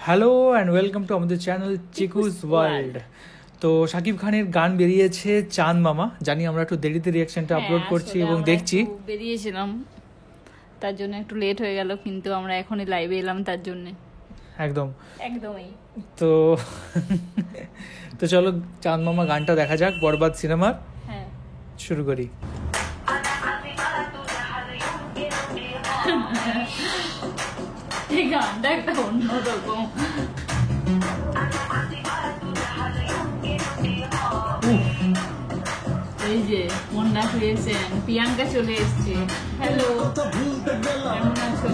Hello and welcome to আমাদের channel চিকুস world. তো শাকিব খানের গান বেরিয়েছে চাঁদ মামা। জানি আমরা একটু দেরিতে রিয়াকশনটা আপলোড করছি এবং দেখছি। বেরিয়েছিলাম, তার জন্য একটু লেট হয়ে গেল, কিন্তু আমরা এখনই লাইভে এলাম তার জন্য। একদমই তো তো চলো চাঁদ মামা গানটা দেখা যাক, বরবাদ সিনেমার। হ্যাঁ, শুরু করি। এই গানটা একটা অন্যরকম। এই যে মুন্না ক্রিয়েশন, প্রিয়াঙ্কা চলে এসছে। হ্যালো, কেমন আছো?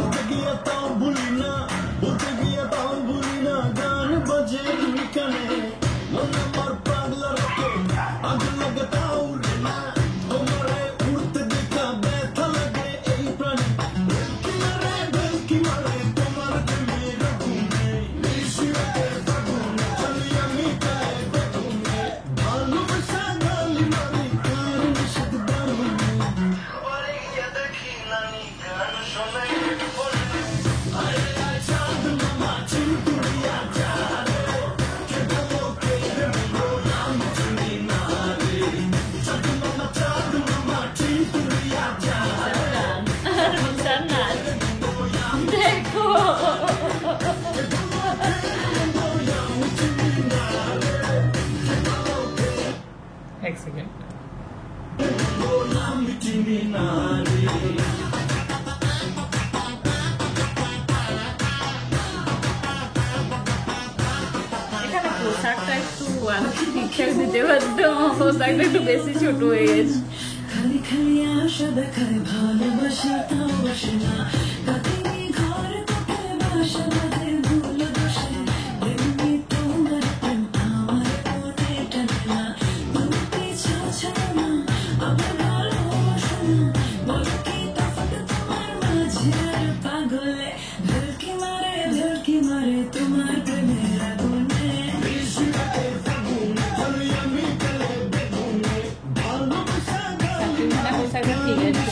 দেখো এক সেকেন্ড। এখানে পোশাকটা একটু ঠিকঠাক দিতে পারতো, পোশাকটা একটু বেশি ছোট হয়ে গেছে। খালি খালি আশা দেখায় ভালোবাসা তাও বসে না, কাঁদিনি ঘর তোকে বাসা বাঁধে ভুল দোষে, এমনি তোমার প্রেম আমার মনে টানে না, তুমি পিছু ছাড়ো না, আবার ভালোবাসো না, বলো কি তফাৎ তোমার মাঝে আর পাগলে, ভেলকি মারে তোমার প্রেমের আগুনে। পোশাকটা ঠিক আছে।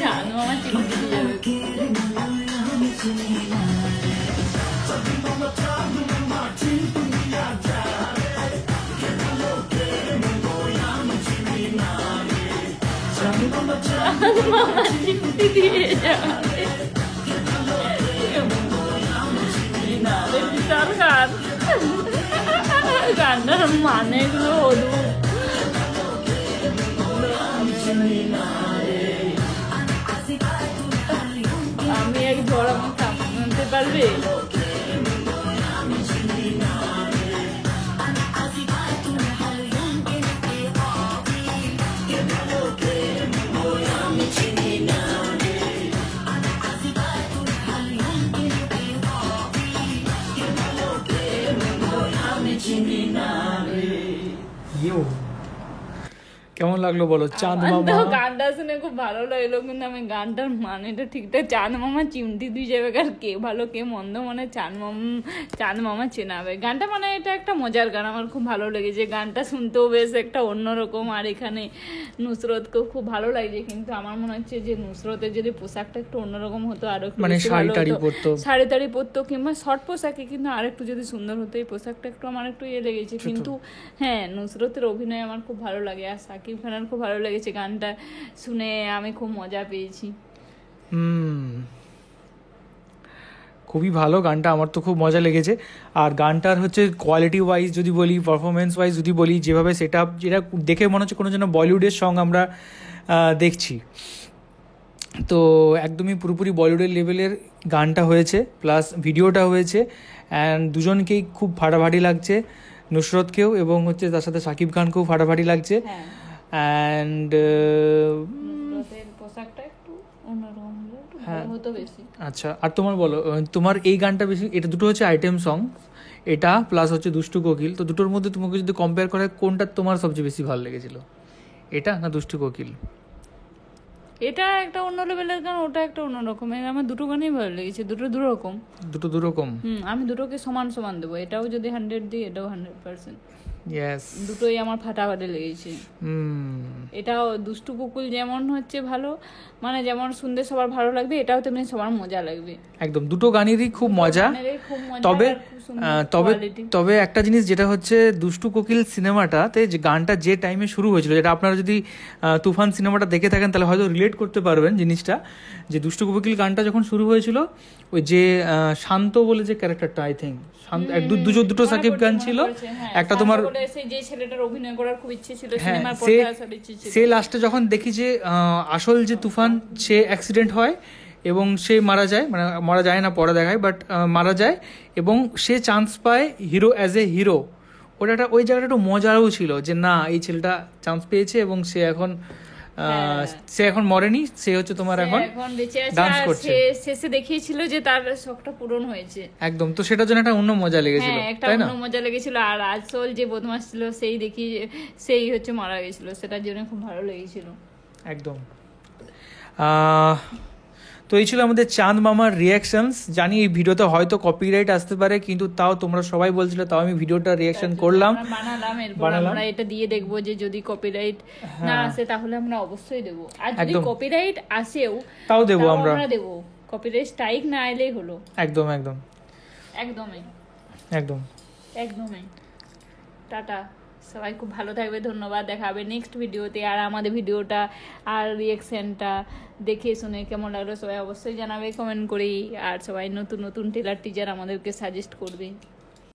জানো আমার চিন্তা যাবে। মামা চিমটি দিয়ে যাবে। বিশাল গান, গানটার মানে গুলো অদ্ভুত। আমি এক ঝড় আমার থামতে পারবে? কেমন লাগলো বলো চাঁদ আমার মামা? তো গানটা শুনে খুব ভালো লাগলো, কিন্তু আমি গানটার মানেটা ঠিকঠাক, চাঁদ মামা চিমটি দুই জায়গার কে ভালো কে মন্দ, মানে চাঁদ মামা চেনাবে গানটা, মানে এটা একটা মজার গান, আমার খুব ভালো লেগেছে গানটা, শুনতেও বেশ একটা অন্যরকম। আর এখানে নুসরতকেও খুব ভালো লাগছে, কিন্তু আমার মনে হচ্ছে যে নুসরতের যদি পোশাকটা একটু অন্যরকম হতো আরো একটু মানে বেশি শাড়ি ভালো টাড়ি হতো। পরতো, শাড়ি টাড়ি পরতো কিংবা শর্ট পোশাকে, কিন্তু আর একটু যদি সুন্দর হতো এই পোশাকটা, একটু আমার একটু লেগেছে। কিন্তু হ্যাঁ, নুসরতের অভিনয় আমার খুব ভালো লাগে, আর সাকিব খানের খুব ভালো লেগেছে। গানটা শুনে আমি খুব মজা পেয়েছি। খুবই ভালো গানটা, আমার তো খুব মজা লেগেছে। আর গানটার হচ্ছে কোয়ালিটি ওয়াইজ যদি বলি, পারফরমেন্স ওয়াইজ যদি বলি, যেভাবে সেট আপ, যেটা দেখে মনে হচ্ছে কোনো যেন বলিউডের সং আমরা দেখছি। তো একদমই পুরোপুরি বলিউডের লেভেলের গানটা হয়েছে, প্লাস ভিডিওটা হয়েছে, অ্যান্ড দুজনকেই খুব ফাটাফাটি লাগছে, নুসরতকেও এবং হচ্ছে তার সাথে শাকিব খানকেও ফাটাফাটি লাগছে। হ্যাঁ, অ্যান্ড নুসরতের পোশাকটা একটু অন্যরকম হলে একটু হ্যাঁ। ভালো হতো বেশি। আচ্ছা, আর তোমার বলো, তোমার এই গানটা বেশি, এটা দুটো হচ্ছে আইটেম সং, এটা প্লাস হচ্ছে দুষ্টু কোকিল, তো দুটোর মধ্যে তোমাকে যদি কম্পেয়ার করে কোনটা তোমার সবচেয়ে বেশি ভালো লেগেছিল, এটা না দুষ্টু কোকিল? এটা একটা অন্য লেভেলের গান, ওটা একটা অন্য রকমের। আমার দুটো গানই ভালো লেগেছে, দুটো দুরকম। দুটো দুরকম। আমি দুটোকে সমান সমান দেবো, এটাও যদি 100 দিই, এটাও 100%। ইয়েস, দুটোই আমার ফাটাফাটি লেগেছে। এটাও দুষ্টু কুকুল যেমন হচ্ছে ভালো, মানে যেমন শুনতে সবার ভালো লাগবে, এটাও তেমনি সবার মজা লাগবে। একদম দুটো গানেরই খুব মজা। খুব মজা, তবে আর খুব সুন্দর তবে quality। তবে একটা জিনিস যেটা হচ্ছে দুষ্টু কোকিল সিনেমাটাতে যে গানটা যে টাইমে শুরু হয়েছিল, যেটা আপনারা যদি তুফান সিনেমাটা দেখে থাকেন তাহলে হয়তো রিলেট করতে পারবেন জিনিসটা, যে দুষ্টু কোকিল গানটা যখন শুরু হয়েছিল, ওই যে শান্ত বলে যে ক্যারেক্টারটা, আই থিঙ্ক দুটো সাকিব গান ছিল, একটা তোমার যে ছেলেটার অভিনয় করার খুব ইচ্ছে ছিল, হ্যাঁ, সিনেমার পর্দায় আসার ইচ্ছে ছিল। সে লাস্টে যখন দেখি যে আসল যে তুফান, সে অ্যাক্সিডেন্ট হয় এবং সে মারা যায়, মানে মারা যায় না পরে দেখায়, বাট মারা যায়, এবং সে চান্স পায় হিরো অ্যাজ এ হিরো। ওই জায়গাটা একটু মজারও ছিল যে না, এই ছেলেটা চান্স পেয়েছে এবং সে এখন মরেনি, সে হচ্ছে তোমার এখন বেঁচে আছে, ডান্স আর করছে। শেষে দেখিয়েছিল যে তার শখটা পূরণ হয়েছে। একদম, তো সেটার জন্য একটা অন্য মজা লেগেছিল, হ্যাঁ, একটা তাই না? অন্য মজা লেগেছিল। আর আসল যে বদমাস ছিল সেই হচ্ছে মারা গেছিল, সেটার জন্য খুব ভালো লেগেছিল। একদম। তো এই ছিল আমাদের চাঁদ মামার রিয়াকশনস। জানি এই ভিডিওতে হয়তো কপিরাইট আসতে পারে, কিন্তু তাও তোমরা সবাই বলছিলে, তাও আমি ভিডিওটা রিয়াকশন করলাম, বানালাম। এরপর আমরা এটা দিয়ে দেখবো যে যদি কপিরাইট না আসে তাহলে আমরা অবশ্যই দেবো, আর যদি কপিরাইট আসেও তাও দেবো, আমরা দেবো। কপিরাইট স্ট্রাইক না এলেই হলো। একদম একদম একদমই একদম একদমই। টাটা, সবাই খুব ভালো থাকবে, ধন্যবাদ। দেখা হবে নেক্সট ভিডিওতে। আর আমাদের ভিডিওটা আর রিয়াকশনটা দেখে শুনে কেমন লাগলো সবাই অবশ্যই জানাবে কমেন্ট করেই। আর সবাই নতুন নতুন টেলার টিজার আমাদেরকে সাজেস্ট করবে।